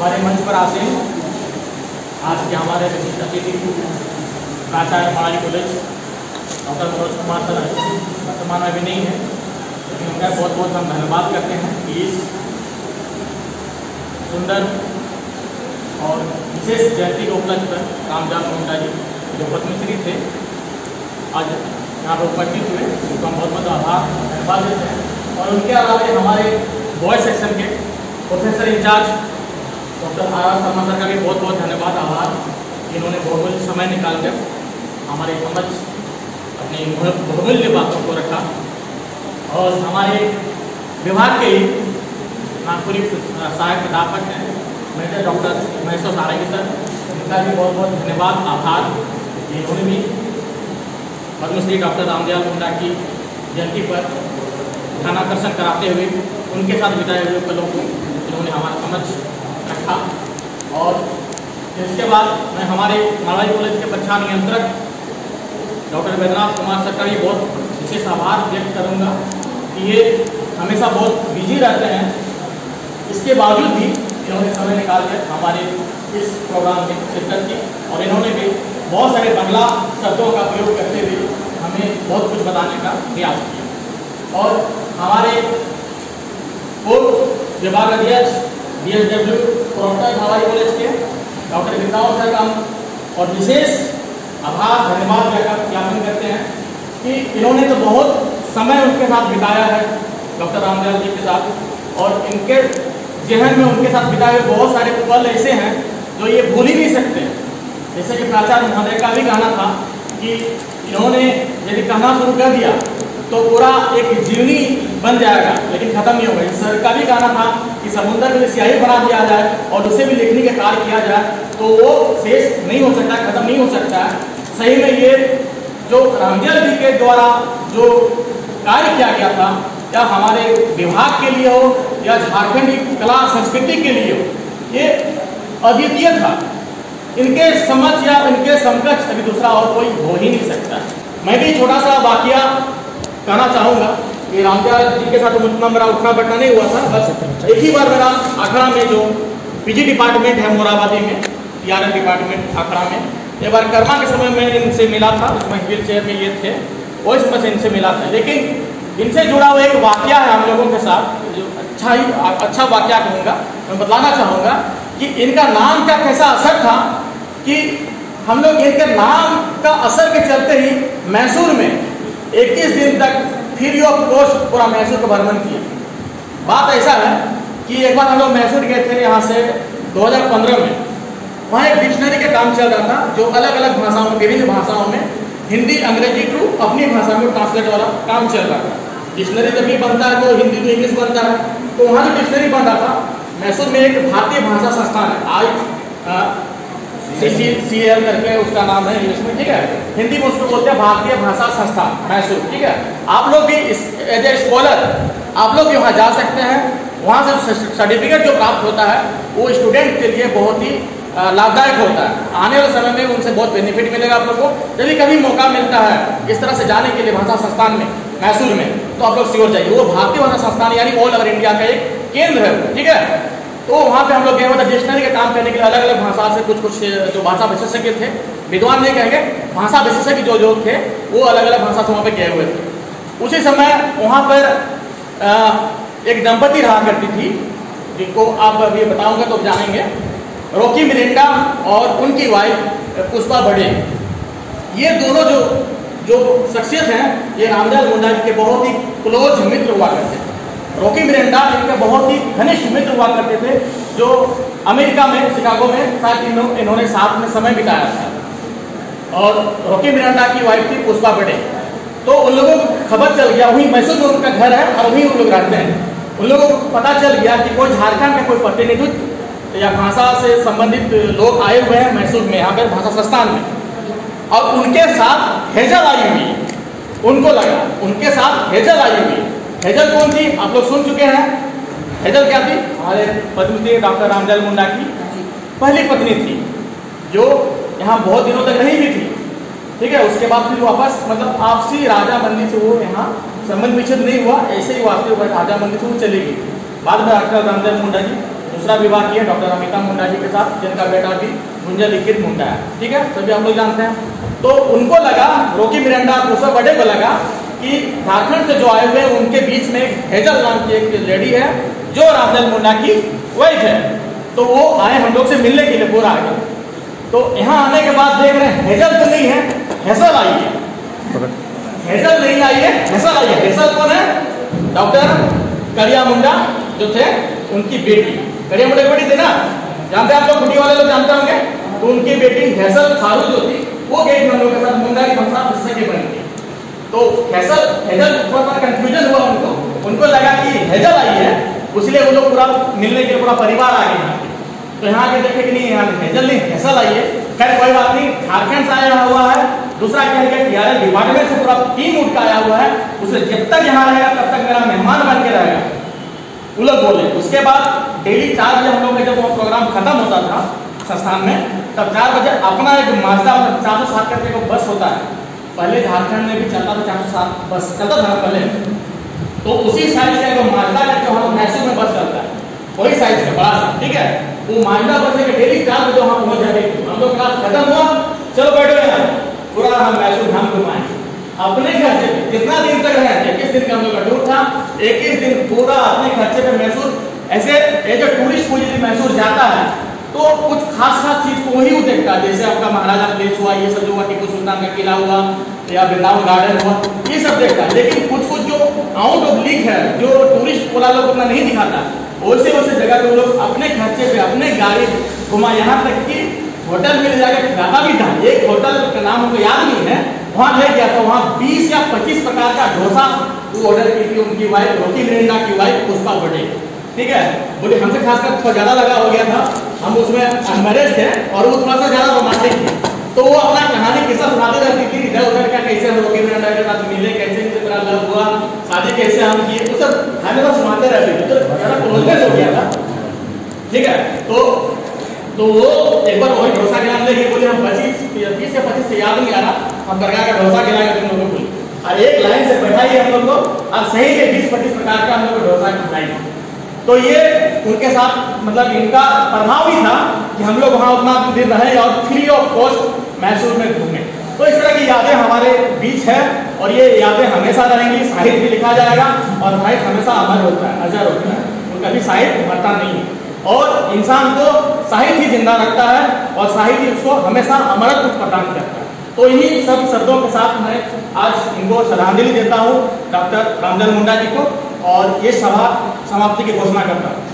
हमारे मंच पर आते हैं आज के हमारे विशिष्ट अतिथि प्राचार्य Maharaj college doctor Manoj Kumar sir वर्तमान में भी नहीं है, लेकिन उनका बहुत बहुत हम धन्यवाद करते हैं कि इस सुंदर और विशेष जयंती के उपलक्ष्य पर रामजाल मुंडा जी जो पद्मश्री थे आज यहाँ पर उपस्थित हुए, उनको हम बहुत बहुत आभार धन्यवाद देते हैं। और उनके अलावा हमारे बॉयज सेक्शन के professor incharge doctor R Sharma sir का भी बहुत बहुत धन्यवाद आभार, इन्होंने बहुत समय निकालकर हमारे समझ अपनी बहुमूल्य बातों को रखा। और हमारे विभाग के ही नागपुरी सहायक प्राध्यापक हैं मेजर डॉक्टर महेश्वर सारंगी सर, इनका भी बहुत बहुत धन्यवाद आभार, इन्होंने भी पद्मश्री डॉक्टर रामदयाल मुंडा की जयंती पर ध्यानाकर्षण कराते हुए उनके साथ बिताए हुए पलों को इन्होंने हमारा समझ रखा। और इसके बाद मैं हमारे मालवाड़ी कॉलेज के परीक्षा नियंत्रक डॉक्टर वैद्यनाथ कुमार सर का भी बहुत विशेष आभार व्यक्त करूंगा कि ये हमेशा बहुत बिजी रहते हैं, इसके बावजूद भी इन्होंने समय निकाल कर हमारे इस प्रोग्राम में शिरकत की और इन्होंने भी बहुत सारे बंगला शब्दों का प्रयोग करते हुए हमें बहुत कुछ बताने का प्रयास किया। और हमारे पूर्व विभाग अध्यक्ष BSW प्रोक्टर हमारे कॉलेज के डॉक्टर विद्याओं सर का और विशेष आभार धन्यवाद ज्ञापन करते हैं कि इन्होंने तो बहुत समय उनके साथ बिताया है डॉक्टर रामदयाल जी के साथ, और इनके जहन में उनके साथ बिताए हुए बहुत सारे पल ऐसे हैं जो ये भूल ही नहीं सकते। जैसे कि प्राचार्य महोदय का भी कहना था कि इन्होंने यदि कहना शुरू कर दिया तो पूरा एक जीवनी बन जाएगा लेकिन ख़त्म नहीं होगा। सर का भी कहना था कि समुद्र में स्याही बना दिया जाए और उसे भी लिखने का कार्य किया जाए तो वो शेष नहीं हो सकता, खत्म नहीं हो सकता है। सही में ये जो रामदयाल जी के द्वारा जो कार्य किया गया था, या हमारे विभाग के लिए हो या झारखंड की कला संस्कृति के लिए हो, ये अद्वितीय था। इनके समझ या इनके समकक्ष अभी दूसरा और कोई हो ही नहीं सकता। मैं भी छोटा सा वाकया कहना चाहूँगा कि रामदयाल जी के साथ उतना मेरा उठना बैठना नहीं हुआ था, बस एक ही बार मेरा आखड़ा में जो PG डिपार्टमेंट है मोराबादी में, TRN डिपार्टमेंट आखड़ा में, एक बार कर्मा के समय में इनसे मिला था, उसमें व्हील चेयर में ये थे, वो इस समय से इनसे मिला था। लेकिन इनसे जुड़ा हुआ एक वाकया है हम लोगों के साथ, जो अच्छा वाकया कहूँगा, मैं बतलाना चाहूँगा कि इनका नाम का कैसा असर था कि हम लोग इनके नाम का असर के चलते ही मैसूर में 21 दिन तक फ्री ऑफ कॉस्ट पूरा मैसूर का भ्रमण किया। बात ऐसा है कि एक बार हम लोग मैसूर गए थे यहाँ से 2015 में, वहाँ एक डिक्शनरी का काम चल रहा था जो अलग अलग भाषाओं में, विभिन्न भाषाओं में, हिंदी अंग्रेजी टू अपनी भाषा में ट्रांसलेट वाला काम चल रहा था। डिक्शनरी जब भी बनता है तो हिंदी टू इंग्लिश बनता है, तो वहाँ जो डिक्शनरी बन रहा था मैसूर में एक भारतीय भाषा संस्थान है, ICCL करके उसका नाम है इंग्लिश में, ठीक है, हिंदी में उसको बोलते हैं भारतीय भाषा संस्थान मैसूर, ठीक है। आप लोग भी एज ए स्कॉलर आप लोग भी वहाँ जा सकते हैं, वहाँ से सर्टिफिकेट जो प्राप्त होता है वो स्टूडेंट के लिए बहुत ही लाभदायक होता है। आने वाले समय में उनसे बहुत बेनिफिट मिलेगा आप लोग को। यदि कभी मौका मिलता है इस तरह से जाने के लिए भाषा संस्थान में मैसूर में, तो आप लोग श्योर जाइए। वो भारतीय भाषा संस्थान यानी ऑल ओवर इंडिया का एक केंद्र है, ठीक है। तो वहाँ पे हम लोग गए हुए थे डिक्शनरी का काम करने के लिए, अलग अलग भाषा से कुछ जो भाषा विशेषज्ञ थे, विद्वान नहीं कहेंगे, भाषा विशेषज्ञ जो लोग थे वो अलग अलग भाषा से वहाँ पे गए हुए थे। उसी समय वहाँ पर एक दंपति रहा करती थी जिनको आप अभी बताऊंगा तो जानेंगे, रॉकी मिरिंडा और उनकी वाइफ पुष्पा बड़े। ये दोनों जो शख्सियत हैं ये रामदयाल मुंडा जी के बहुत ही क्लोज मित्र हुआ करते थे। रॉकी मिरिंडा इनके बहुत ही घनिष्ठ मित्र हुआ करते थे, जो अमेरिका में शिकागो में शायद इन्होंने साथ में समय बिताया था। और रॉकी मिरिंडा की वाइफ थी पुष्पा बड़े। तो उन लोगों को खबर चल गया, वहीं मैसूर में उनका घर है और वहीं उन लोग रहते हैं। उन लोगों को पता चल गया कि कोई झारखंड का कोई प्रतिनिधित्व या भाषा से संबंधित लोग आए हुए हैं मैसूर में, यहाँ पर भाषा संस्थान में, और उनके साथ हेजल आई हुई। उनको लगा उनके साथ हेजल आई हुई। हेजल कौन थी आप लोग सुन चुके हैं। हेजल क्या थी? हमारे पद्मश्री डॉक्टर रामदयाल मुंडा की पहली पत्नी थी, जो यहाँ बहुत दिनों तक रही भी थी। ठीक है, उसके बाद फिर वापस मतलब आपसी राजामंदी से वो यहाँ संबंध विच्छेद नहीं हुआ, ऐसे ही वास्तविक राजामंदी से वो चली गई। बाद में डॉक्टर रामदेव मुंडा जी दूसरा विवाह किया डॉक्टर अमिता मुंडा जी के साथ, जिनका बेटा भी गुंजन लिखित मुंडा है। ठीक है, सभी हम लोग जानते हैं। तो उनको लगा, रॉकी मिरांडा दूसरा बड़े को लगा कि झारखंड से जो आए हुए उनके बीच में हेजल नाम की एक लेडी है जो रामदेव मुंडा की वाइफ है। तो वो आए हम लोग से मिलने के लिए पूरा आगे। तो यहाँ आने के बाद देख रहे हैं हेजल तो नहीं है, हेसल आई है। हेजल नहीं आई है, हेसल आई है। हेसल कौन है? डॉक्टर करिया मुंडा जो थे उनकी बेटी, करिया मुंडा की बेटी थी ना, जानते हैं आप लोग, खुटी वाले लोग जानते होंगे। तो उनकी बेटी हेजल खारू जो थी वो गई हम लोग के साथ मुंडा की हम साथ हिस्से की बनी थी। तो हेजल थोड़ा कंफ्यूजन हुआ उनको लगा कि हेजल आई है, इसलिए वो लोग पूरा मिलने के लिए पूरा परिवार आ गए। तो यहाँ आके देखे कि नहीं, यहाँ हेजल नहीं हेसल आई है। खैर कोई बात नहीं, झारखंड से आया हुआ है। दूसरा क्या है कि यार डिपार्टमेंट से पूरा टीम उठ कर आया हुआ है, उसे जब तक यहाँ रहेगा तब तक मेरा मेहमान बन के रहेगा, वो लोग बोले। उसके बाद डेली 4 बजे हम लोग का जब वो प्रोग्राम खत्म होता था संस्थान में, तब 4 बजे अपना एक माजदा 407 करके एक बस होता है, पहले झारखंड में भी चलता था 407 बस चलता था पहले। तो उसी साइज का एक माजदा करके हम मैसूर में बस चलता है, वही साइज का बड़ा सा। ठीक है, वो माजदा बस लेके डेली 4 बजे वहाँ पहुँच जाते थे। हम लोग क्लास खत्म हुआ, चलो बैठो यार, पूरा हम मैसूर धाम घुमाएंगे अपने खर्चे पे। कितना दिन तक है, 21 दिन का हम लोग का टूर था। 21 दिन पूरा अपने खर्चे पे मैसूर, ऐसे एज ए टूरिस्ट कोई यदि मैसूर जाता है तो कुछ खास चीज को वही वो देखता है, जैसे आपका महाराजा प्लेस हुआ, ये सब जो हुआ, टीपू सुल्तान का किला हुआ या वृंदावन गार्डन हुआ, ये सब देखता है। लेकिन कुछ जो आउट ऑफ लीग है, जो टूरिस्ट वाला लोग उतना नहीं दिखाता, वैसे जगह पे लोग अपने खर्चे पे अपने गाड़ी घुमा। यहाँ तक कि होटल में ले जाकर खिलाता भी था। एक होटल का नाम हमको याद नहीं है, वहाँ ले गया था, वहाँ 20 या 25 प्रकार का डोसा वो ऑर्डर की थी उनकी वाइफ, रॉकी मिरांडा की वाइफ पुष्पा पटेल। ठीक है, बोले हमसे खासकर थोड़ा ज़्यादा लगा हो गया था, हम उसमें अनमैरिड थे और वो थोड़ा सा ज़्यादा रोमांटिक थी। तो वो अपना कहानी किस्सा सुनाते रहती थी, इधर उधर का, कैसे हम रॉकी मिरांडा के साथ मिले, कैसे मेरा लव हुआ, शादी कैसे हम किए, वो सब हमेशा सुनाते रहती थी। तो ज़्यादा क्लोजनेस हो गया था। ठीक है, तो वो एक बार वही डोसा खिलाने लगे, बोले हम 20 या 25 से याद नहीं आ रहा, हम दरगाह का डोसा खिलाएंगे तुम लोगों को। और एक लाइन से बैठाइए हम लोग को, और सही के 20-25 प्रकार का हम लोग को डोसा खिलाएंगे। तो ये उनके साथ मतलब इनका प्रभाव ही था कि हम लोग वहाँ उतना दिन रहे और फ्री ऑफ कॉस्ट मैसूर में घूमे। तो इस तरह की यादें हमारे बीच है और ये यादें हमेशा रहेंगी। साहित्य भी लिखा जाएगा और साहित्य हमेशा अमर होता है, अजर होता है, और कभी साहित्य मरता नहीं है। और इंसान को साहित्य ही जिंदा रखता है और साहित्य उसको हमेशा अमरत्व प्रदान करता है। तो इन्हीं सब शब्दों के साथ मैं आज इनको श्रद्धांजलि देता हूँ डॉक्टर रामदेव मुंडा जी को, और ये सभा समाप्ति की घोषणा करता हूँ।